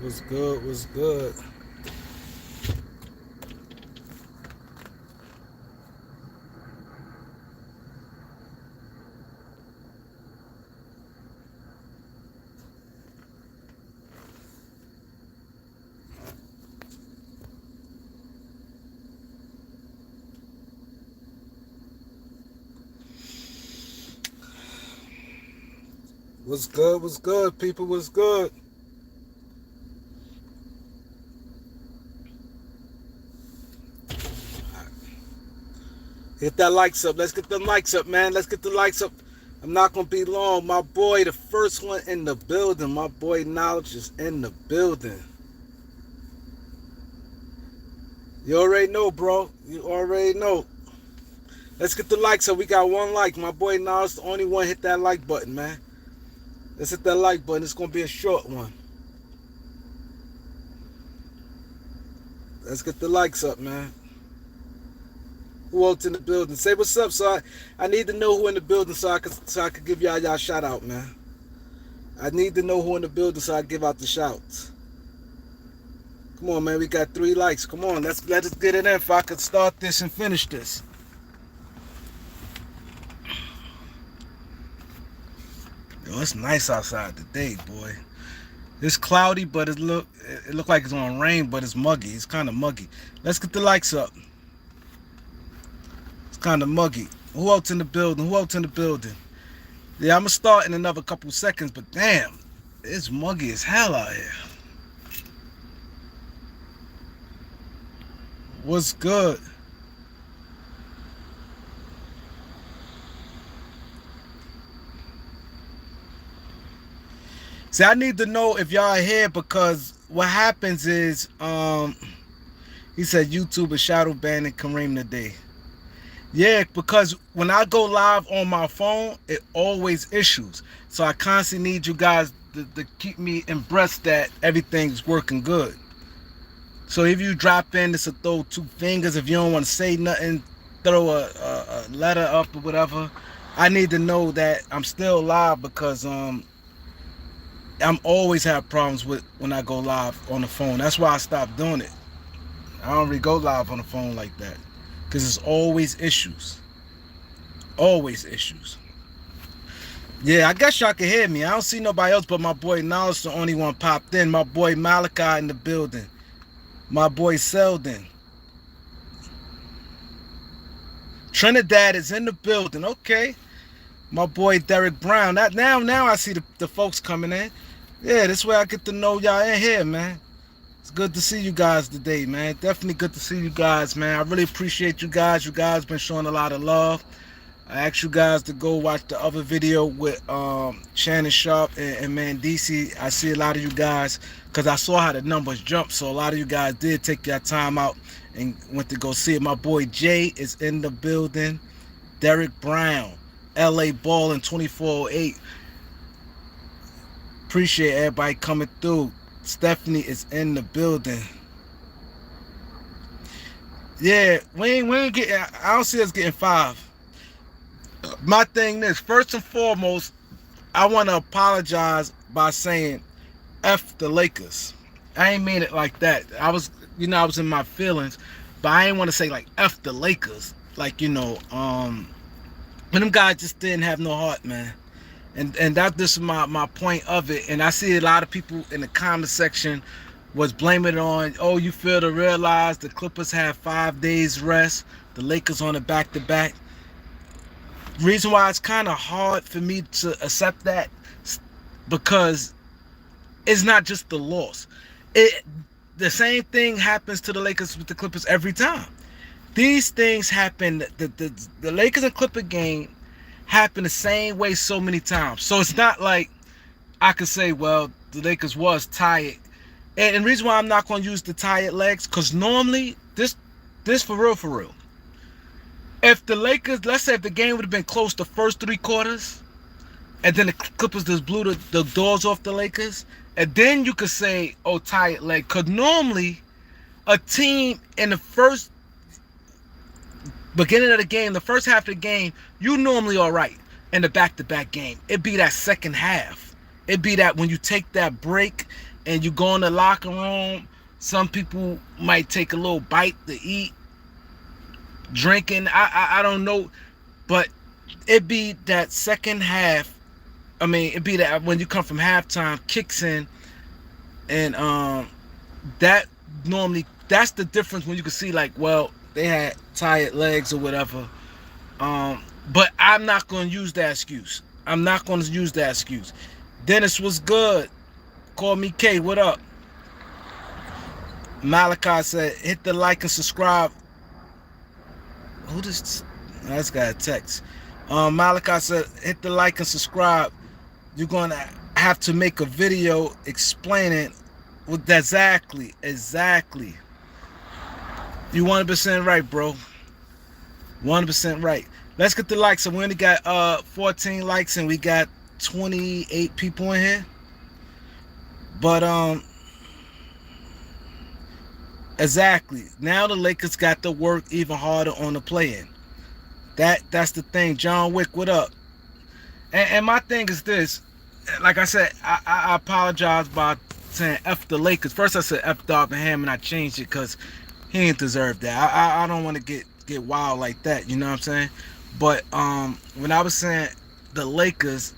Was good, was good. Was good, people, was good. Hit that likes up. Let's get the likes up, man. Let's get the likes up. I'm not gonna be long. My boy, the first one in the building. My boy Knowledge is in the building. You already know, bro. You already know. Let's get the likes up. We got one like. My boy Knowledge, the only one. Hit that like button, man. Let's hit that like button. It's gonna be a short one. Let's get the likes up, man. Who else in the building? Say what's up, so I need to know who in the building so I can give y'all shout out, man. I need to know who in the building so I give out the shouts. Come on, man. We got 3 likes. Come on, let us get it in if I could start this and finish this. Yo, it's nice outside today, boy. It's cloudy, but it look like it's gonna rain, but it's muggy. It's kind of muggy. Let's get the likes up. It's kind of muggy. Who else in the building? Who else in the building? Yeah, I'm gonna start in another couple seconds, but damn, it's muggy as hell out here. What's good? See, I need to know if y'all are here because what happens is, he said YouTube is shadow banning Kareem today. Yeah, because when I go live on my phone, it always issues. So I constantly need you guys to keep me abreast that everything's working good. So if you drop in, it's a throw 2 fingers. If you don't want to say nothing, throw a letter up or whatever. I need to know that I'm still live because I'm always have problems with when I go live on the phone. That's why I stopped doing it. I don't really go live on the phone like that because it's always issues. Always issues. Yeah, I guess y'all can hear me. I don't see nobody else but my boy Knowledge, the only one popped in. My boy Malachi in the building. My boy Selden. Trinidad is in the building. Okay. My boy Derek Brown. Now I see the folks coming in. Yeah, this way I get to know y'all in here, man. It's good to see you guys today, man. Definitely good to see you guys, man. I really appreciate you guys. You guys been showing a lot of love. I asked you guys to go watch the other video with Shannon Sharp and Mandisi. I see a lot of you guys because I saw how the numbers jumped. So a lot of you guys did take your time out and went to go see it. My boy Jay is in the building. Derek Brown. LA Ballin 2408. Appreciate everybody coming through. Stephanie is in the building. Yeah, we ain't getting. I don't see us getting 5. My thing is, first and foremost, I want to apologize by saying F the Lakers. I ain't mean it like that. I was in my feelings, but I ain't want to say like F the Lakers. Like, but them guys just didn't have no heart, man. And that's just my point of it. And I see a lot of people in the comment section was blaming it on, oh, you fail to realize the Clippers have 5 days rest. The Lakers on a back-to-back. Reason why it's kind of hard for me to accept that because it's not just the loss. The same thing happens to the Lakers with the Clippers every time. These things happen. The Lakers and Clipper game happen the same way so many times. So it's not like I could say, well, the Lakers was tired. And the reason why I'm not going to use the tired legs, because normally, this for real. If the Lakers, let's say if the game would have been close the first 3 quarters, and then the Clippers just blew the doors off the Lakers, and then you could say, oh, tired leg. Because normally, a team in the first beginning of the game, the first half of the game, you normally all right in the back-to-back game. It'd be that second half. It'd be that when you take that break and you go in the locker room, some people might take a little bite to eat, drinking. I don't know, but it be that second half. I mean, it be that when you come from halftime, kicks in, and that normally that's the difference when you can see like, well, they had tired legs or whatever. But I'm not gonna use that excuse. I'm not gonna use that excuse. Dennis was good. Call me K. What up? Malachi said, hit the like and subscribe. Who this? That's got a text. Malachi said, hit the like and subscribe. You're gonna have to make a video explaining what exactly. You 100% right, bro. 100% right. Let's get the likes. So we only got 14 likes and we got 28 people in here. But exactly. Now the Lakers got to work even harder on the play-in. That's the thing. John Wick, what up? And my thing is this. Like I said, I apologize by saying F the Lakers. First I said F Darvin Ham and I changed it because he ain't deserve that. I don't want to get wild like that, you know what I'm saying? But when I was saying the Lakers,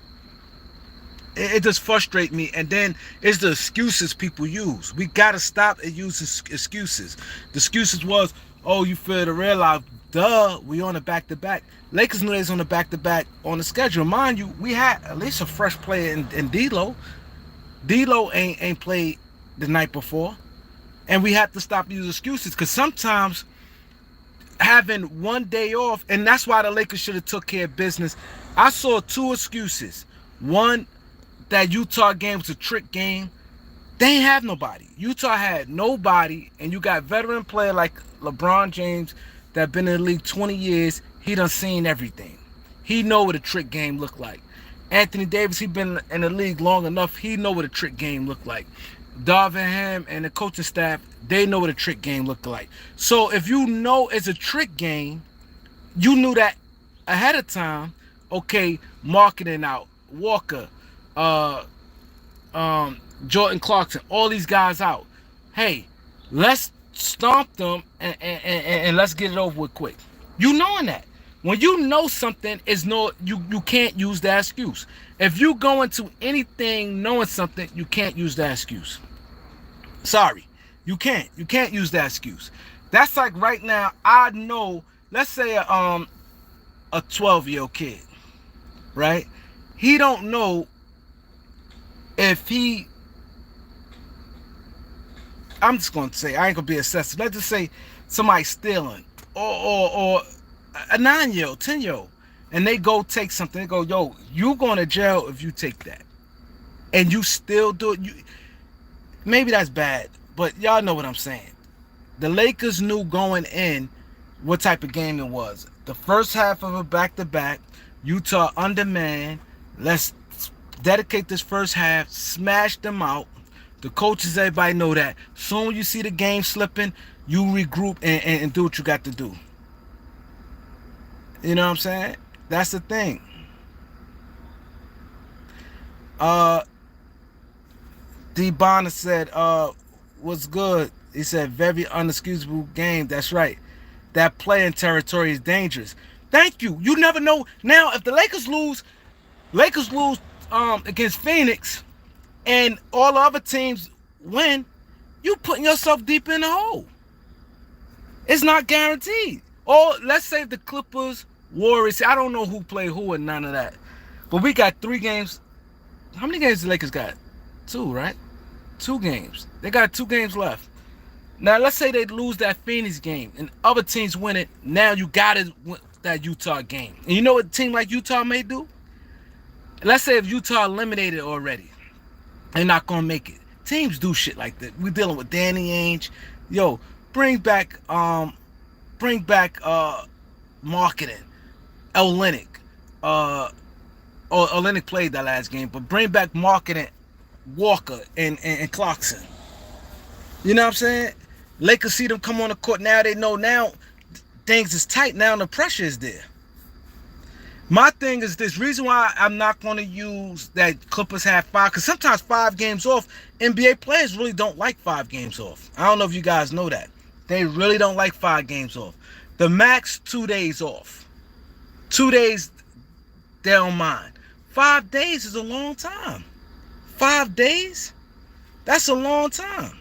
it just frustrates me. And then it's the excuses people use. We gotta stop and use excuses. The excuses was, oh, you failed to realize, duh, we on a back-to-back. Lakers knew they was on a back-to-back on the schedule. Mind you, we had at least a fresh player in D'Lo. D'Lo ain't played the night before. And we have to stop using excuses because sometimes having one day off, and that's why the Lakers should have took care of business. I saw two excuses. One, that Utah game was a trick game. They ain't have nobody. Utah had nobody, and you got veteran player like LeBron James that been in the league 20 years. He done seen everything. He know what a trick game look like. Anthony Davis, he been in the league long enough. He know what a trick game look like. Darvin Ham and the coaching staff, they know what a trick game look like. So if you know it's a trick game, you knew that ahead of time. Okay, marketing out Walker, Jordan Clarkson, all these guys out. Hey, let's stomp them and let's get it over with quick. You knowing that. When you know something is you can't use that excuse. If you go into anything knowing something, you can't use that excuse. Sorry, you can't. You can't use that excuse. That's like right now. I know. Let's say a 12-year-old kid, right? He don't know if he. I'm just gonna say I ain't gonna be excessive. Let's just say somebody's stealing, or a 9-year-old, 10-year-old, and they go take something. They go, yo, you going to jail if you take that, and you still do it. Maybe that's bad, but y'all know what I'm saying. The Lakers knew going in what type of game it was. The first half of a back-to-back, Utah undermanned. Let's dedicate this first half, smash them out. The coaches, everybody know that. Soon you see the game slipping, you regroup and do what you got to do. You know what I'm saying? That's the thing. D. Bonner said, what's good? He said, very unexcusable game. That's right. That playing territory is dangerous. Thank you. You never know. Now, if the Lakers lose against Phoenix and all the other teams win, you putting yourself deep in the hole. It's not guaranteed. Or let's say the Clippers, Warriors. I don't know who played who and none of that. But we got 3 games. How many games the Lakers got? 2, right? 2 games. They got 2 games left. Now, let's say they lose that Phoenix game and other teams win it. Now you got it that Utah game. And you know what a team like Utah may do? Let's say if Utah eliminated already, they're not going to make it. Teams do shit like that. We're dealing with Danny Ainge. Yo, bring back marketing. Olynyk. Olynyk played that last game, but bring back marketing. Walker and Clarkson. You know what I'm saying? Lakers see them come on the court. Now they know now things is tight. Now the pressure is there. My thing is this reason why I'm not going to use that Clippers have five, because sometimes 5 games off, NBA players really don't like 5 games off. I don't know if you guys know that. They really don't like 5 games off. The max 2 days off. 2 days they don't mind. 5 days is a long time. 5 days? That's a long time.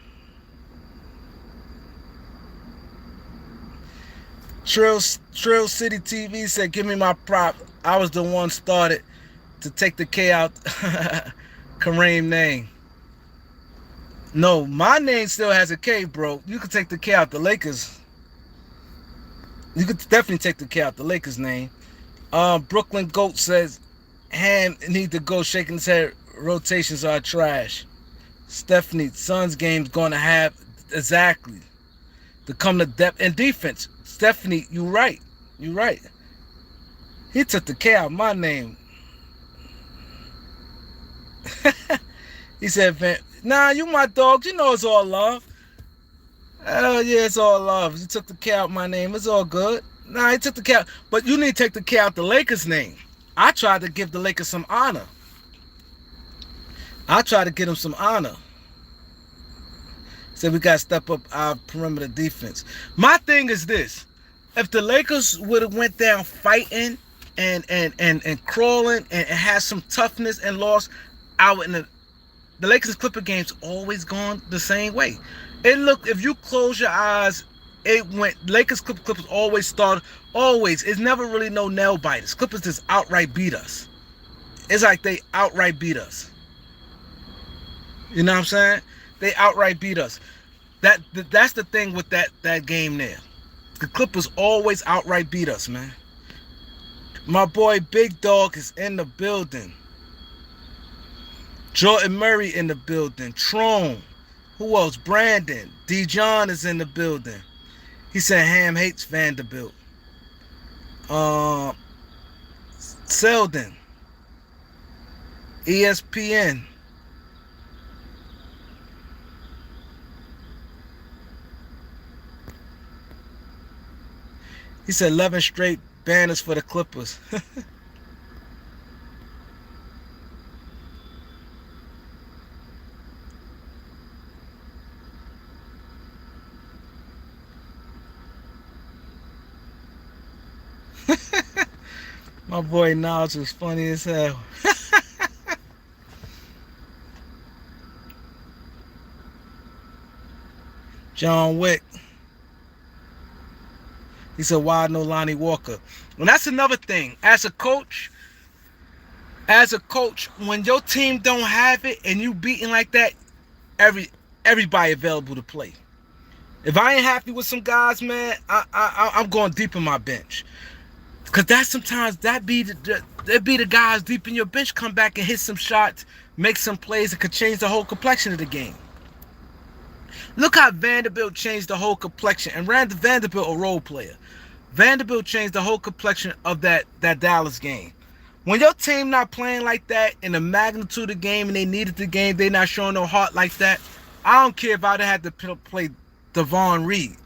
Trill City TV said, give me my prop. I was the one started to take the K out Kareem name. No, my name still has a K, bro. You could take the K out the Lakers. You could definitely take the K out the Lakers name. Brooklyn Goat says, Ham need to go, shaking his head. Rotations are trash. Stephanie, Suns game's gonna have exactly to come to depth and defense. Stephanie, you right. You right. He took the K out my name. He said, nah, you my dog. You know it's all love. Hell yeah, it's all love. You took the K out my name. It's all good. Nah, he took the K out. But you need to take the K out the Lakers name. I tried to give the Lakers some honor. I tried to get him some honor. Said we got to step up our perimeter defense. My thing is this. If the Lakers would have went down fighting and crawling and had some toughness and lost, I wouldn't. The Lakers Clipper game's always gone the same way. It looked, if you close your eyes, it went. Lakers Clippers always start. Always. It's never really no nail biters. Clippers just outright beat us. It's like they outright beat us. You know what I'm saying? They outright beat us. That's the thing with that game there. The Clippers always outright beat us, man. My boy Big Dog is in the building. Jordan Murray in the building. Tron. Who else? Brandon. D-John is in the building. He said Ham hates Vanderbilt. Selden. ESPN. He said 11 straight banners for the Clippers. My boy Niles was funny as hell. John Wick. He said, why no Lonnie Walker? And that's another thing. As a coach, when your team don't have it and you beating like that, everybody available to play. If I ain't happy with some guys, man, I'm going deep in my bench. Cause that sometimes that be the guys deep in your bench come back and hit some shots, make some plays that could change the whole complexion of the game. Look how Vanderbilt changed the whole complexion. And Randy Vanderbilt, a role player. Vanderbilt changed the whole complexion of that Dallas game. When your team not playing like that in the magnitude of the game and they needed the game, they not showing no heart like that, I don't care if I'd have had to play Devon Reed.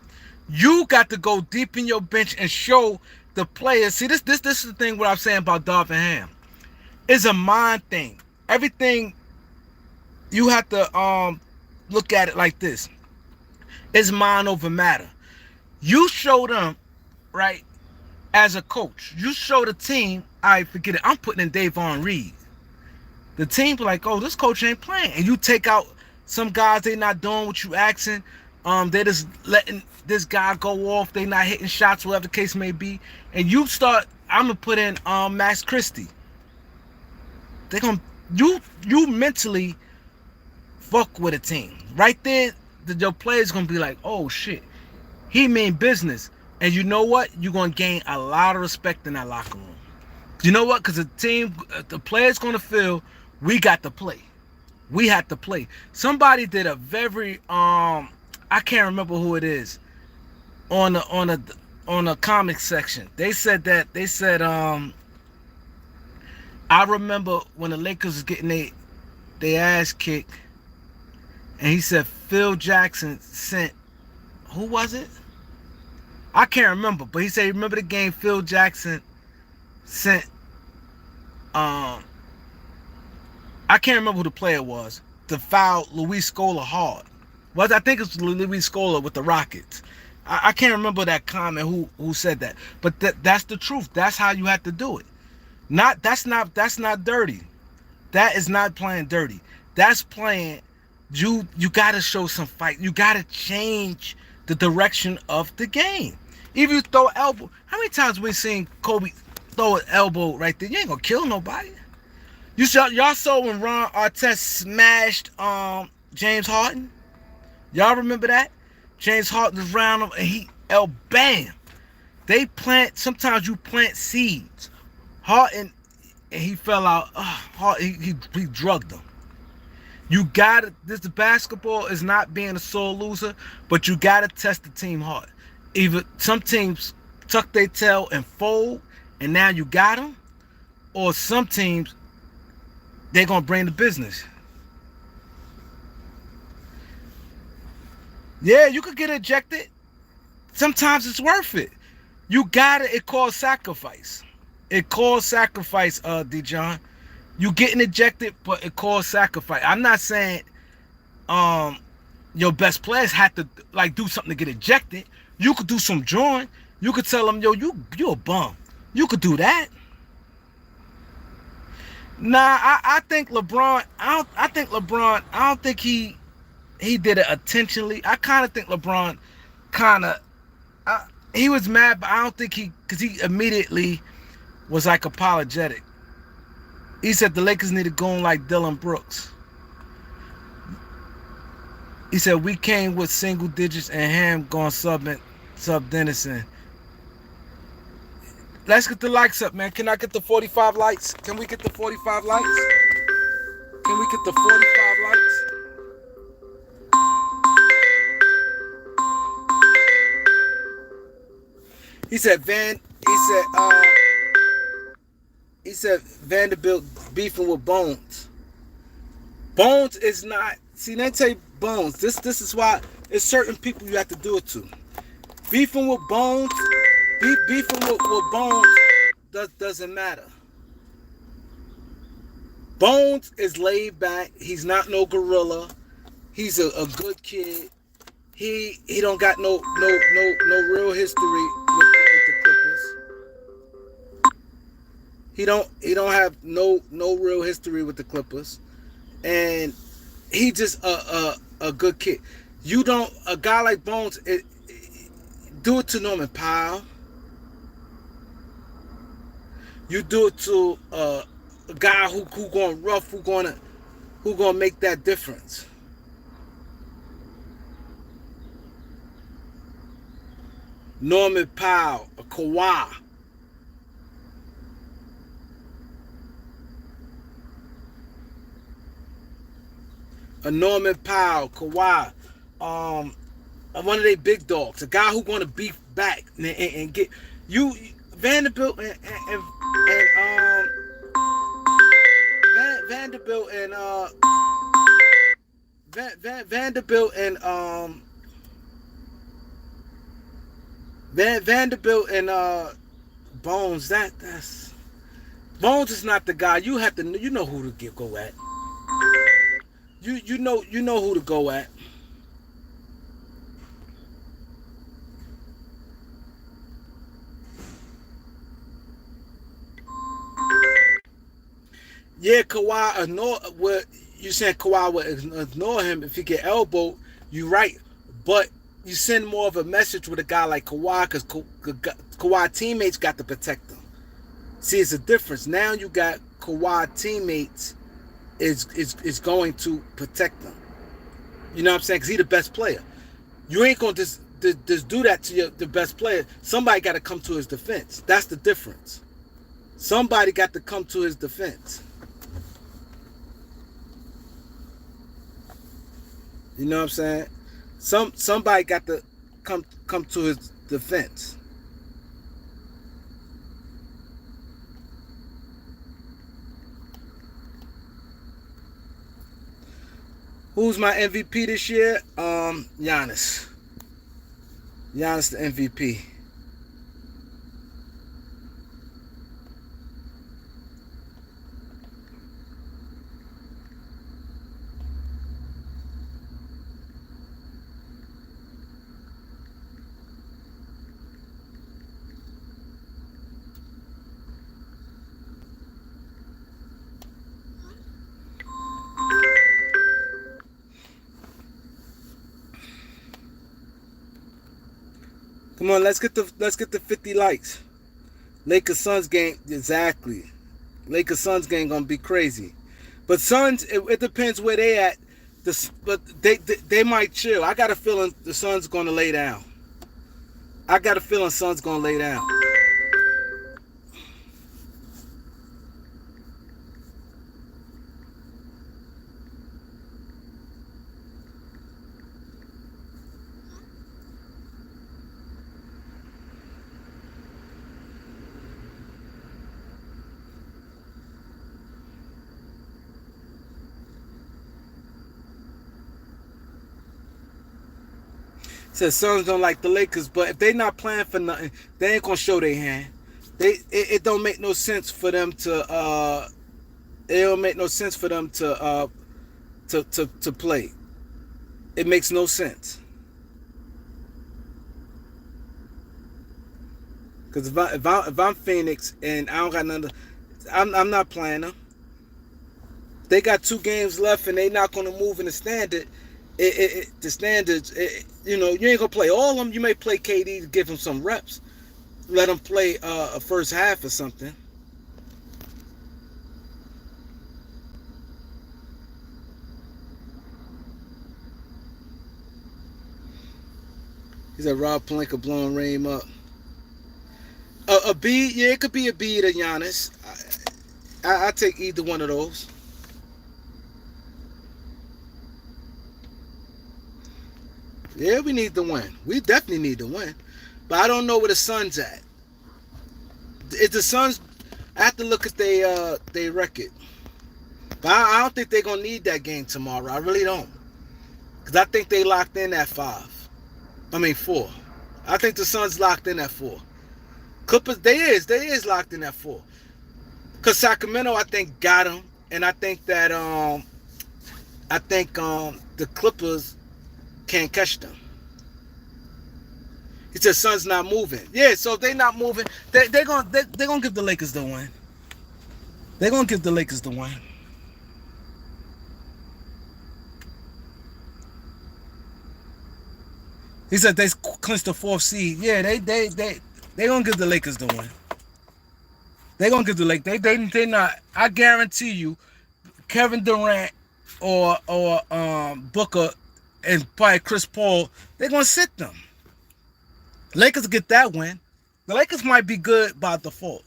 You got to go deep in your bench and show the players. See, this is the thing what I'm saying about Darvin Ham. It's a mind thing. Everything, you have to look at it like this. It's mind over matter. You show them, right, as a coach. You show the team, I forget it, I'm putting in Davon Reed. The team be like, oh, this coach ain't playing. And you take out some guys, they not doing what you asking. They just letting this guy go off. They not hitting shots, whatever the case may be. And you start, I'm going to put in Max Christie. They're going to, you mentally fuck with a team. Right there, your player's going to be like, oh, shit. He mean business. And you know what? You're going to gain a lot of respect in that locker room. You know what? Because the player's going to feel we got to play. We have to play. Somebody did a very, I can't remember who it is, on the comic section. They said, I remember when the Lakers was getting their ass kicked, and he said Phil Jackson sent, who was it? I can't remember, but he said, remember the game Phil Jackson sent Um, I can't remember who the player was. To foul Luis Scola hard. Was I think it's Luis Scola with the Rockets. I can't remember that comment who said that, but that's the truth. That's how you have to do it. That's not dirty. That is not playing dirty. That's playing. You gotta show some fight. You gotta change the direction of the game. If you throw elbow, how many times we seen Kobe throw an elbow right there? You ain't gonna kill nobody. Y'all saw when Ron Artest smashed James Harden. Y'all remember that? James Harden was round him and he bam. They plant. Sometimes you plant seeds. Harden and he fell out. He drugged them. You gotta. This basketball is not being a sore loser, but you gotta test the team hard. Either some teams tuck their tail and fold, and now you got them, or some teams they're gonna bring the business. Yeah, you could get ejected. Sometimes it's worth it. You got it. It calls sacrifice. It calls sacrifice, Dijon. You getting ejected, but it calls sacrifice. I'm not saying your best players have to like do something to get ejected. You could do some drawing. You could tell them, yo, you a bum. You could do that. Nah, I think LeBron. I don't think he did it intentionally. I kind of think LeBron he was mad, but I don't think because he immediately was like apologetic. He said the Lakers need to go on like Dylan Brooks. He said we came with single digits and Ham going sub Dennison. Let's get the likes up, man. Can I get the 45 likes? Can we get the 45 likes? Can we get the 45 likes? He said Vanderbilt beefing with Bones. Bones is not. See, let me tell you, Bones. This is why it's certain people you have to do it to. Beefing with Bones, beefing with Bones doesn't matter. Bones is laid back. He's not no gorilla. He's a good kid. He don't got no real history with the Clippers. He don't have no real history with the Clippers, and he just a good kid. You don't a guy like Bones do it to Norman Powell. You do it to a guy who going rough, who gonna make that difference. Norman Powell, a Kawhi. A Norman Powell, Kawhi. One of their big dogs. A guy who gonna beef back and get you Vanderbilt and Vanderbilt and Vanderbilt Bones. That's Bones is not the guy. You have to. You know who to go at. You know who to go at. Yeah, Kawhi what you saying Kawhi would ignore him if he get elbowed. You right, but you send more of a message with a guy like Kawhi because Kawhi teammates got to protect him. See, it's a difference. Now you got Kawhi teammates is going to protect them. You know what I'm saying? Because he's the best player. You ain't going to just do that to the best player. Somebody got to come to his defense. That's the difference. Somebody got to come to his defense. You know what I'm saying? Somebody got to come to his defense. Who's my MVP this year? Giannis. Giannis the MVP. Come on, let's get the 50 likes. Lakers Suns game, exactly. Lakers Suns game gonna be crazy. But Suns, it depends where they at. But they might chill. I got a feeling the Suns gonna lay down. I got a feeling Suns gonna lay down. Says Suns don't like the Lakers, but if they not playing for nothing, they ain't gonna show their hand. It don't make no sense for them to it don't make no sense for them to play. It makes no sense. Because if I'm Phoenix and I don't got nothing, I'm not playing them. They got 2 games left and they not gonna move in the standard. The standards, you ain't gonna play all of them. You may play KD to give him some reps. Let him play a first half or something. He said Rob Pelinka blowing Raheem up. A B, yeah, it could be a B to Giannis. I take either one of those. Yeah, we need to win. We definitely need to win. But I don't know where the Suns at. If the Suns, I have to look at their record. But I don't think they're going to need that game tomorrow. I really don't. Because I think they locked in at 4. I think the Suns locked in at 4. Clippers, they is locked in at 4. Because Sacramento, I think, got them. And I think that, the Clippers can't catch them. He said Suns not moving. Yeah, so if they not moving, they're gonna give the Lakers the win. They're gonna give the Lakers the win. He said they clinched the 4th seed. Yeah, they gonna give the Lakers the win. They gonna give the Lakers. They not. I guarantee you, Kevin Durant or Booker and probably Chris Paul, they're going to sit them. Lakers get that win. The Lakers might be good by default.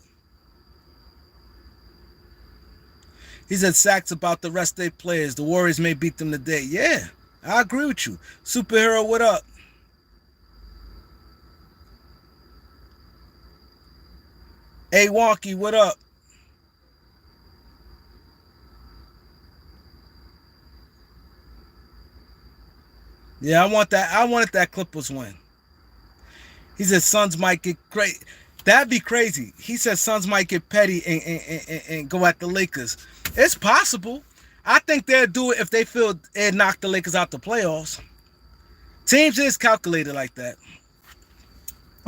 He said Sacks about the rest of their players. The Warriors may beat them today. Yeah, I agree with you. Superhero, what up? Hey, Wonky, what up? Yeah, I wanted that Clippers win. He said Suns might get great. That'd be crazy. He said Suns might get petty and go at the Lakers. It's possible. I think they'll do it if they feel they'll knock the Lakers out the playoffs. Teams is calculated like that.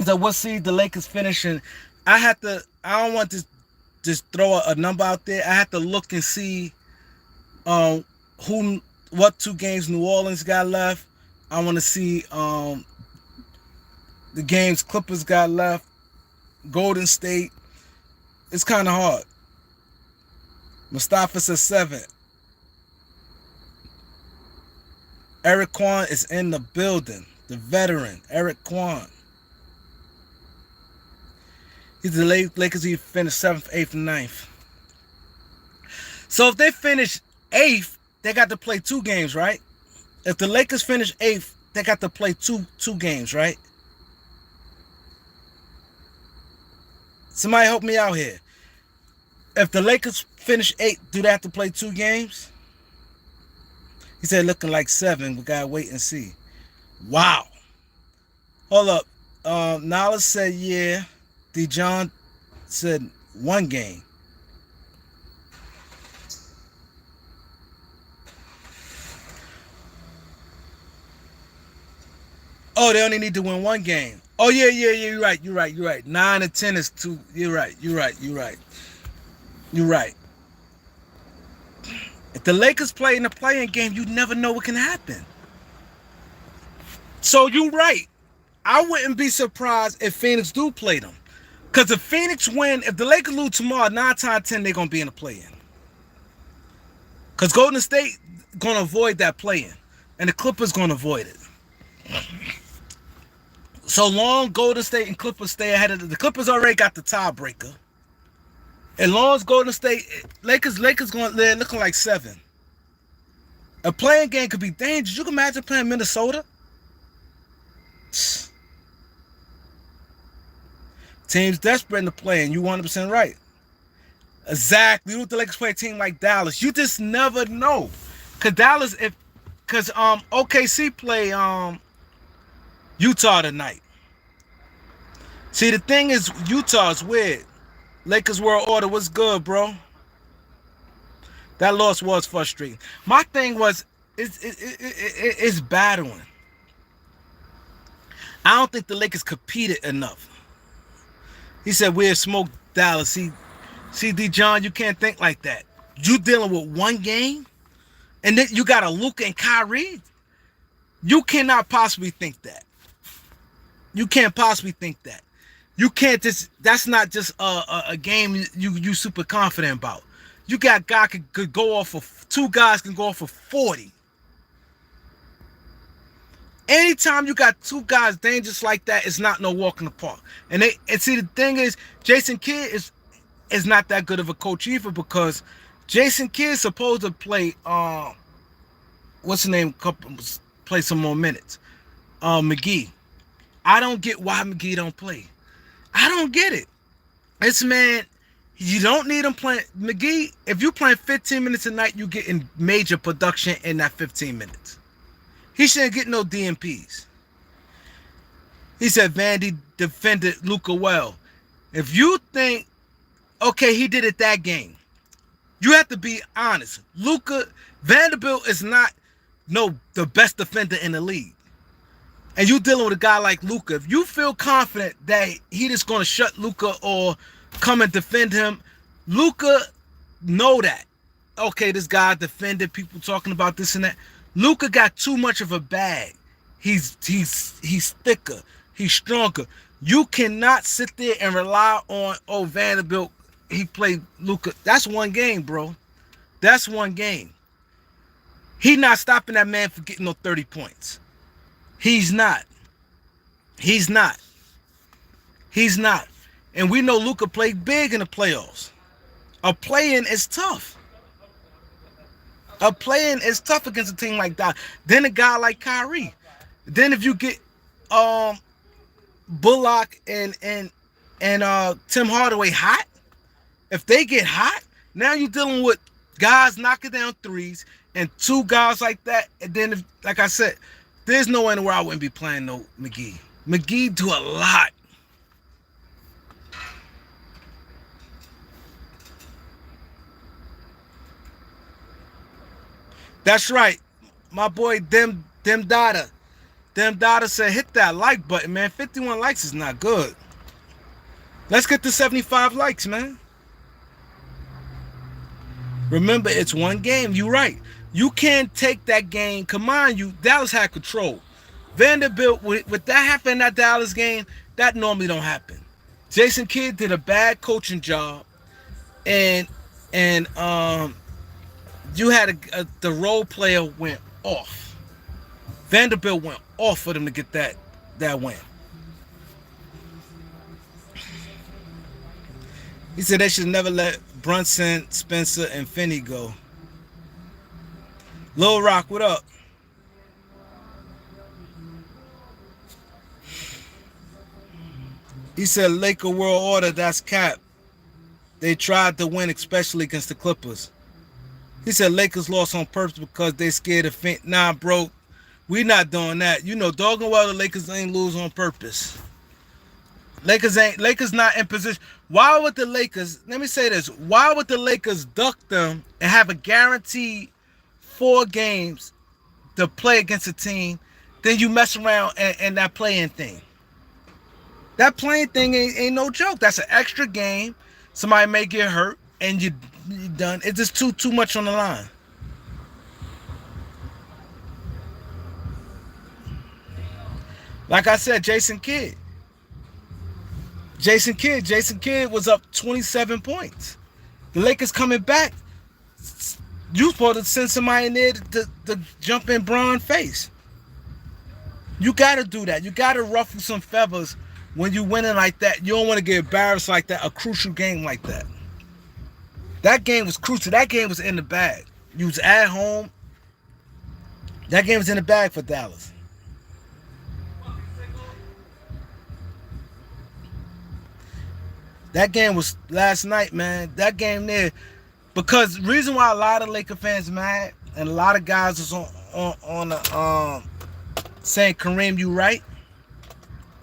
So we'll see the Lakers finishing. I don't want to just throw a number out there. I have to look and see what 2 games New Orleans got left. I want to see the games Clippers got left. Golden State. It's kind of hard. Mustafa says 7. Eric Kwan is in the building. The veteran, Eric Kwan. He's the Lakers who finished 7th, 8th, and 9th. So if they finish 8th, they got to play 2 games, right? If the Lakers finish 8th, they got to play two games, right? Somebody help me out here. If the Lakers finish 8th, do they have to play 2 games? He said looking like 7. We gotta wait and see. Wow. Hold up. Nala said yeah. Dijon said 1 game. Oh, they only need to win 1 game. Oh, yeah, you're right. 9 and 10 is 2. You're right. If the Lakers play in the playing game, you never know what can happen. So you're right. I wouldn't be surprised if Phoenix do play them. Because if Phoenix win, if the Lakers lose tomorrow, 9 times 10, they're going to be in the play-in. Because Golden State going to avoid that play-in. And the Clippers going to avoid it. So long Golden State and Clippers stay ahead of the Clippers already got the tiebreaker. As long as Golden State, Lakers going to looking like 7. A playing game could be dangerous. You can imagine playing Minnesota. Teams desperate in the play, and you 100% right. Exactly. You know the Lakers play a team like Dallas. You just never know. Cause OKC play Utah tonight. See, the thing is, Utah's weird. Lakers World Order, what's good, bro? That loss was frustrating. My thing was, it's battling. I don't think the Lakers competed enough. He said, we'll smoke Dallas. See, D. John, you can't think like that. You dealing with one game, and then you got a Luka and Kyrie. You cannot possibly think that. You can't possibly think that. You can't just. That's not just a game you super confident about. You got guy could go off for 2 guys can go off for 40. Anytime you got 2 guys dangerous like that, it's not no walk in the park. And see, the thing is, Jason Kidd is not that good of a coach either, because Jason Kidd is supposed to play what's the name? Play some more minutes. McGee. I don't get why McGee don't play. I don't get it. This man, you don't need him playing. McGee, if you playing 15 minutes a night, you getting major production in that 15 minutes. He shouldn't get no DMPs. He said Vandy defended Luka well. If you think, okay, he did it that game, you have to be honest. Vanderbilt is not the best defender in the league. And you dealing with a guy like Luka. If you feel confident that he just going to shut Luka or come and defend him, Luka know that. Okay, this guy defended, people talking about this and that. Luka got too much of a bag. He's thicker. He's stronger. You cannot sit there and rely on Vanderbilt. He played Luka. That's one game, bro. That's one game. He not stopping that man from getting no 30 points. He's not. He's not. He's not. And we know Luka played big in the playoffs. A play-in is tough. A play-in is tough against a team like that. Then a guy like Kyrie. Then if you get Bullock and Tim Hardaway hot, if they get hot, now you're dealing with guys knocking down threes and 2 guys like that. And then, if, like I said, there's no anywhere I wouldn't be playing no McGee. McGee do a lot. That's right. My boy, Dem Dada. Dem Dada said, hit that like button, man. 51 likes is not good. Let's get to 75 likes, man. Remember, it's one game. You're right. You can't take that game. Come on, Dallas had control. Vanderbilt, with that happening in that Dallas game, that normally don't happen. Jason Kidd did a bad coaching job, and you had the role player went off. Vanderbilt went off for them to get that win. He said they should never let Brunson, Spencer, and Finney go. Lil Rock, what up? He said Laker World Order, that's cap. They tried to win, especially against the Clippers. He said Lakers lost on purpose because they scared of Finney. Nah, bro, we not doing that. You know, doggone well the Lakers ain't lose on purpose. Lakers not in position. Why would the Lakers, let me say this, why would the Lakers duck them and have a guaranteed 4 games to play against a team, then you mess around and that playing thing? That playing thing ain't no joke. That's an extra game. Somebody may get hurt and you're done. It's just too much on the line. Like I said, Jason Kidd. Jason Kidd was up 27 points. The Lakers coming back. You supposed to send somebody in there to jump in Bron's face. You got to do that. You got to ruffle some feathers when you winning like that. You don't want to get embarrassed like that. A crucial game like that. That game was crucial. That game was in the bag. You was at home. That game was in the bag for Dallas. That game was last night, man. That game there, because the reason why a lot of Laker fans mad and a lot of guys was on the saying Kareem, you right.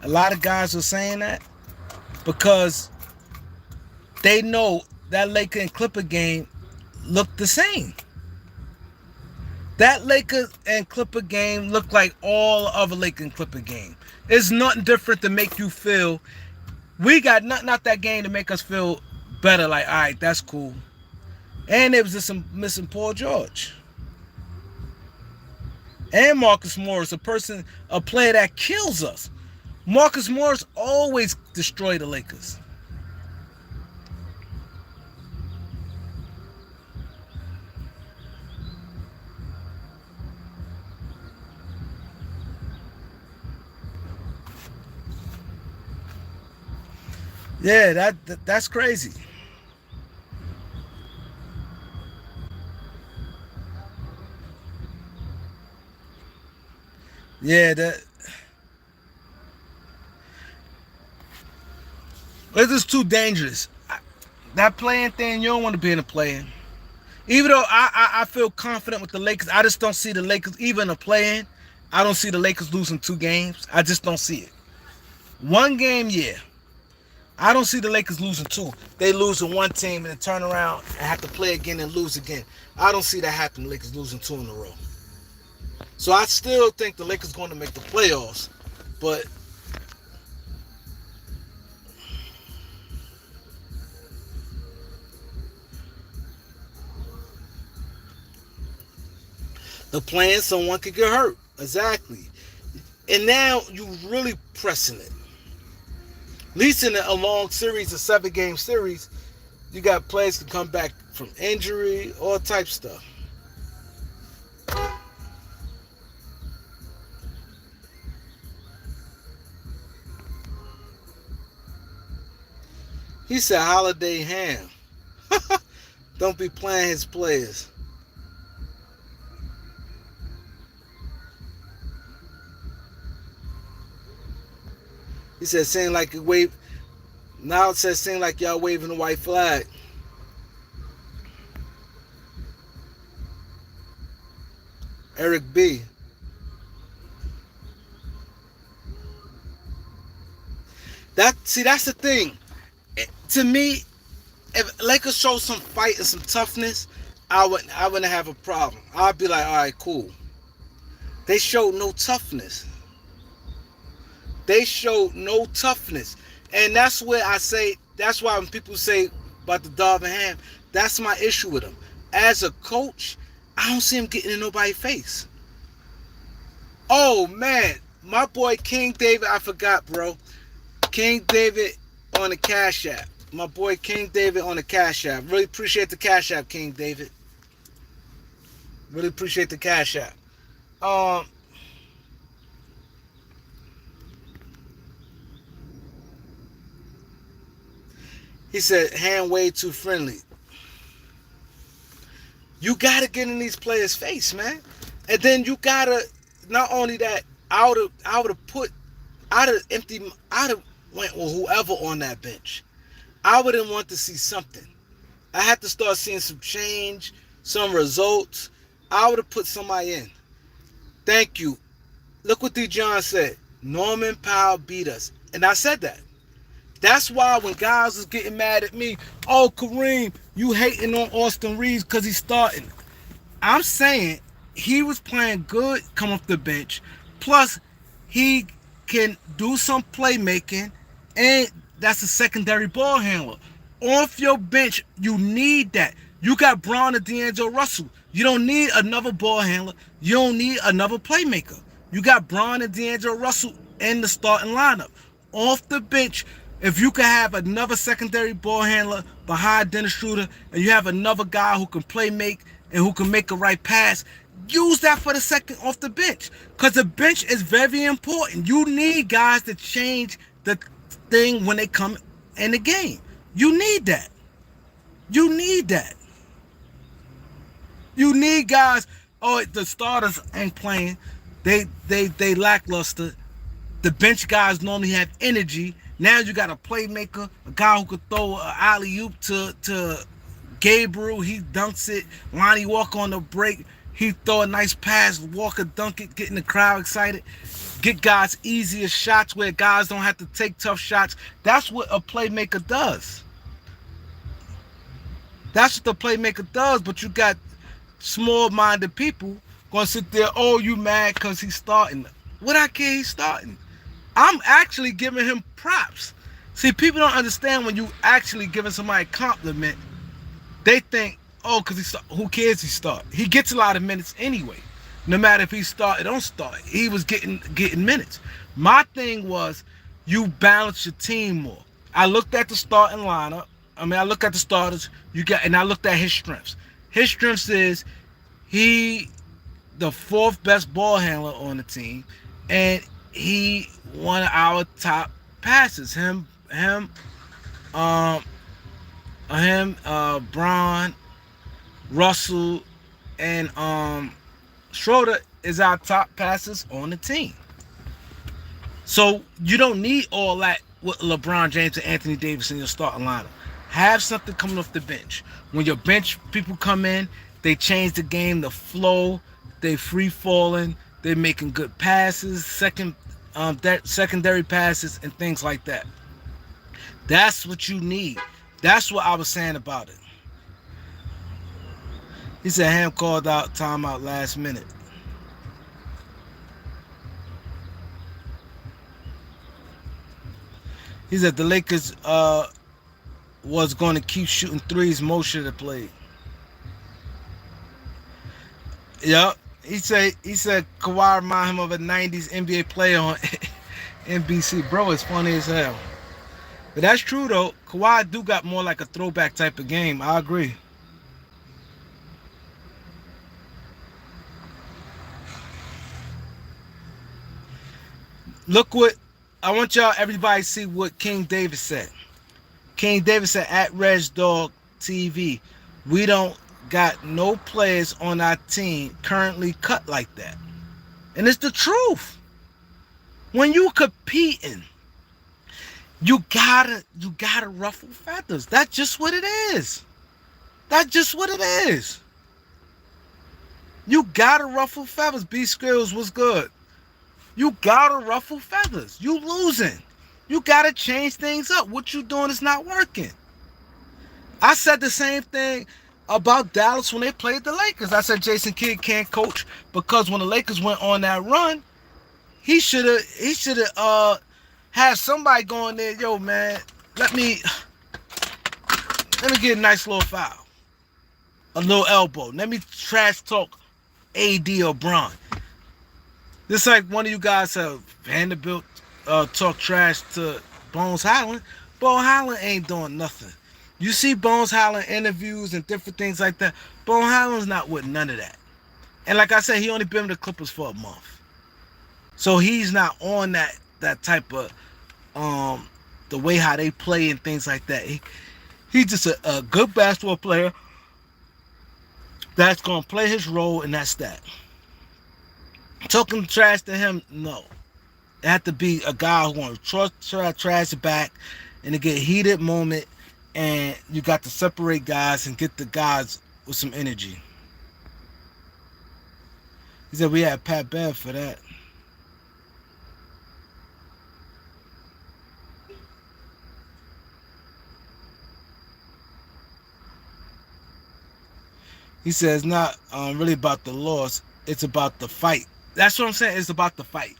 A lot of guys were saying that because they know that Laker and Clipper game looked the same. That Laker and Clipper game looked like all other Laker and Clipper game. It's nothing different to make you feel. We got nothing out that game to make us feel better. Like, all right, that's cool. And it was just missing Paul George. And Marcus Morris, a player that kills us. Marcus Morris always destroy the Lakers. Yeah, that's crazy. Yeah, it's just too dangerous. That playing thing, you don't want to be in a playing. Even though I feel confident with the Lakers, I just don't see the Lakers, even a playing, I don't see the Lakers losing 2 games. I just don't see it. 1 game, yeah. I don't see the Lakers losing 2. They lose to one team and then turn around and have to play again and lose again. I don't see that happen. The Lakers losing 2 in a row. So I still think the Lakers going to make the playoffs, but the playing someone could get hurt. Exactly. And now you really pressing it. At least in a long series, a 7-game series, you got players to come back from injury, all type stuff. He said Holiday Ham. Don't be playing his players. He said, "Seem like you wave." Now it says, "Seem like y'all waving the white flag." Eric B. That's the thing. To me, if Lakers show some fight and some toughness, I wouldn't have a problem. I'd be like, all right, cool. They showed no toughness. They showed no toughness. And that's where I say, that's why when people say about the Darvin Ham, that's my issue with him. As a coach, I don't see him getting in nobody's face. Oh, man. My boy King David, I forgot, bro. King David on the Cash App. My boy King David on the Cash App. Really appreciate the Cash App, King David. Really appreciate the Cash App. He said, hand way too friendly. You gotta get in these players' face, man. And then you gotta, not only that, I would have went with whoever on that bench. I wouldn't want to see something. I had to start seeing some change, some results. I would have put somebody in. Thank you. Look what D. John said. Norman Powell beat us. And I said that. That's why when guys was getting mad at me, oh, Kareem, you hating on Austin Reeves because he's starting. I'm saying he was playing good, come off the bench. Plus, he can do some playmaking, and that's a secondary ball handler. Off your bench, you need that. You got Bron and D'Angelo Russell. You don't need another ball handler. You don't need another playmaker. You got Bron and D'Angelo Russell in the starting lineup. Off the bench, if you can have another secondary ball handler behind Dennis Schroeder, and you have another guy who can play make and who can make a right pass, use that for the second off the bench. Because the bench is very important. You need guys to change the thing when they come in the game. You need that. You need that. You need guys. Oh, the starters ain't playing. They lackluster. The bench guys normally have energy. Now you got a playmaker, a guy who could throw an alley-oop to Gabriel. He dunks it. Lonnie Walker on the break. He throw a nice pass. Walker dunk it, getting the crowd excited. Get guys easier shots where guys don't have to take tough shots. That's what a playmaker does. That's what the playmaker does. But you got small-minded people gonna sit there, oh, you mad because he's starting. What I care he's starting. I'm actually giving him props. See, people don't understand when you actually giving somebody a compliment. They think, oh, because who cares he start? He gets a lot of minutes anyway. No matter if he start or don't start. He was getting minutes. My thing was, you balance your team more. I looked at the starting lineup. I looked at the starters. And I looked at his strengths. His strengths is he the fourth best ball handler on the team, and he one of our top passes. Braun, Russell, and Schroeder is our top passers on the team. So you don't need all that with LeBron James and Anthony Davis in your starting lineup. Have something coming off the bench. When your bench people come in, they change the game, the flow. They free falling. They're making good passes, secondary passes, and things like that. That's what you need. That's what I was saying about it. He said Ham called out timeout last minute. He said the Lakers was going to keep shooting threes most of the play. Yep. He said Kawhi remind him of a 90s NBA player on NBC. Bro, it's funny as hell. But that's true though. Kawhi do got more like a throwback type of game. I agree. Look what I want y'all everybody see what King Davis said. King Davis said at RegDog TV, we don't got no players on our team currently cut like that. And it's the truth. When you competing, you gotta ruffle feathers. That's just what it is. That's just what it is. You gotta ruffle feathers. B Skills was good. You gotta ruffle feathers. You losing. You gotta change things up. What you doing is not working. I said the same thing about Dallas when they played the Lakers. I said Jason Kidd can't coach because when the Lakers went on that run, he should have had somebody going there. Yo, man, let me get a nice little foul, a little elbow. Let me trash talk AD or Bron. Just like one of you guys have Vanderbilt talk trash to Bones Highland. Bones Highland ain't doing nothing. You see Bones Highland interviews and different things like that. Bones Highland's not with none of that. And like I said, he only been with the Clippers for a month. So he's not on that type of the way how they play and things like that. He's just a good basketball player that's gonna play his role, and that's that. Talking trash to him, no. It had to be a guy who wants to trash it back in a get heated moment, and you got to separate guys and get the guys with some energy. He said we had Pat Bev for that. He says not really about the loss, it's about the fight. That's what I'm saying. It's about the fight.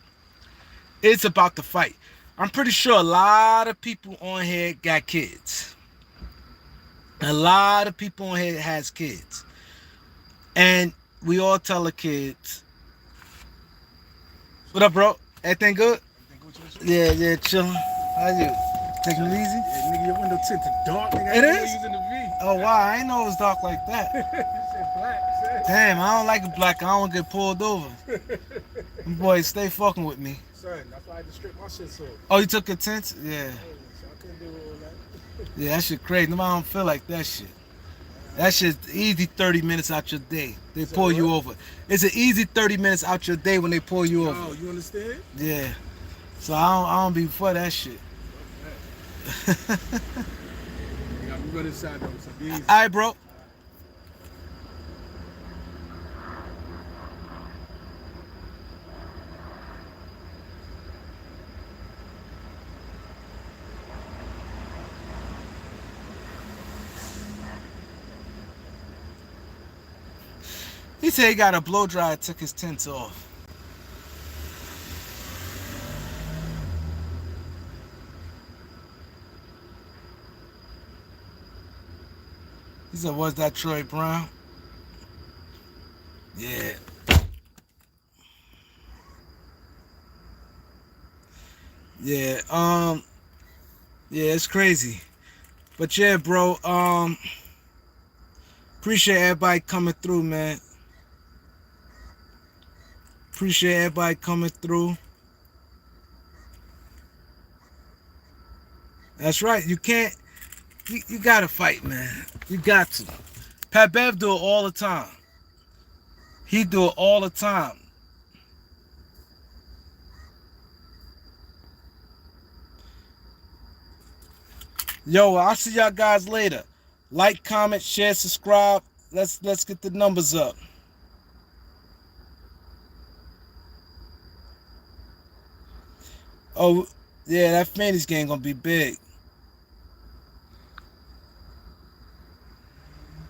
It's about the fight. I'm pretty sure a lot of people on here got kids. A lot of people on here has kids. And we all tell the kids, what up, bro? Everything good? Yeah, chilling. How you? Taking it easy? Yeah, nigga, your window tinted dark, nigga. It I is? using the V. Oh wow, I ain't know it was dark like that. You said black, son. Damn, I don't like it black. I don't want to get pulled over. Them boys stay fucking with me. Son, that's why I had to strip my shit off. Oh, you took a tent? Yeah. So I couldn't do all that. Yeah, that shit crazy. Nobody don't feel like that shit. That shit's easy 30 minutes out your day. They So pull you what? over. It's an easy 30 minutes out your day when they pull you over. Oh, you understand? Yeah. So I don't be for that shit. Okay. Yeah, we run inside though, so be easy. Alright, bro. He said he got a blow dryer, took his tents off. He said, was that Troy Brown? Yeah. Yeah, yeah, it's crazy. But yeah, bro, appreciate everybody coming through, man. Appreciate everybody coming through. That's right. You can't, you gotta fight, man. You got to. Pat Bev do it all the time. He do it all the time. Yo, I'll see y'all guys later. Like, comment, share, subscribe. Let's get the numbers up. Oh, yeah, that Fanny's game gonna be big.